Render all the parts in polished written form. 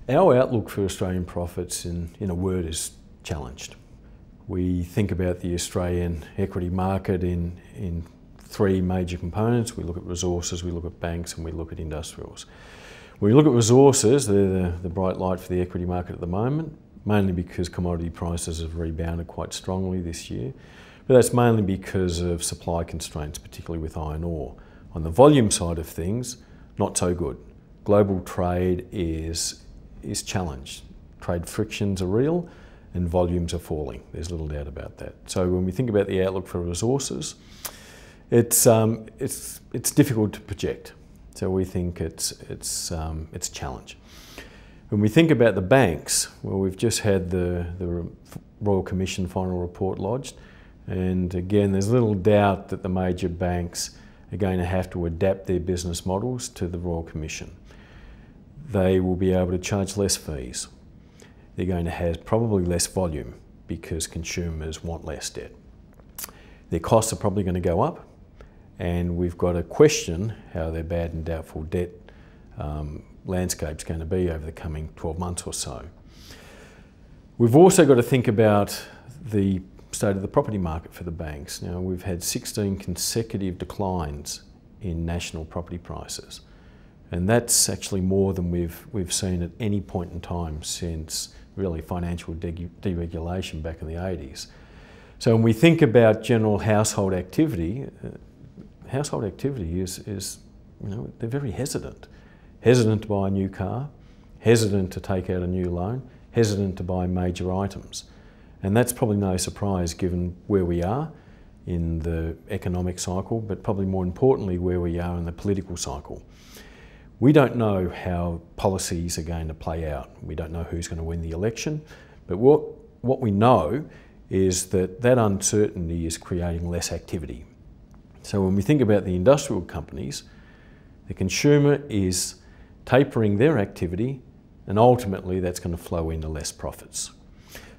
Our outlook for Australian profits, in a word, is challenged. We think about the Australian equity market in three major components. We look at resources, we look at banks, and we look at industrials. When we look at resources, they're the bright light for the equity market at the moment, mainly because commodity prices have rebounded quite strongly this year. But that's mainly because of supply constraints, particularly with iron ore. On the volume side of things, not so good. Global trade is challenged. Trade frictions are real and volumes are falling. There's little doubt about that. So when we think about the outlook for resources, it's difficult to project. So we think it's a challenge. When we think about the banks, well, we've just had the Royal Commission final report lodged, and again, there's little doubt that the major banks are going to have to adapt their business models to the Royal Commission. They will be able to charge less fees. They're going to have probably less volume because consumers want less debt. Their costs are probably going to go up, and we've got to question how their bad and doubtful debt landscape's going to be over the coming 12 months or so. We've also got to think about the state of the property market for the banks. Now, we've had 16 consecutive declines in national property prices, and that's actually more than we've seen at any point in time since really financial deregulation back in the 80s. So when we think about general household activity is they're very hesitant. Hesitant to buy a new car, hesitant to take out a new loan, hesitant to buy major items. And that's probably no surprise given where we are in the economic cycle, but probably more importantly where we are in the political cycle. We don't know how policies are going to play out. We don't know who's going to win the election, but what we know is that uncertainty is creating less activity. So when we think about the industrial companies, the consumer is tapering their activity, and ultimately that's going to flow into less profits.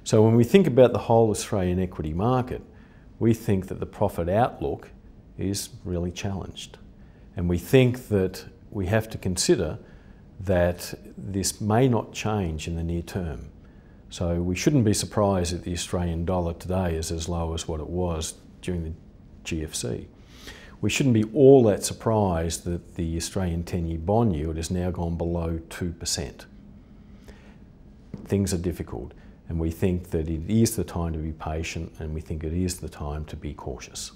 So when we think about the whole Australian equity market, we think that the profit outlook is really challenged. And we think that we have to consider that this may not change in the near term. So we shouldn't be surprised that the Australian dollar today is as low as what it was during the GFC. We shouldn't be all that surprised that the Australian 10-year bond yield has now gone below 2%. Things are difficult, and we think that it is the time to be patient, and we think it is the time to be cautious.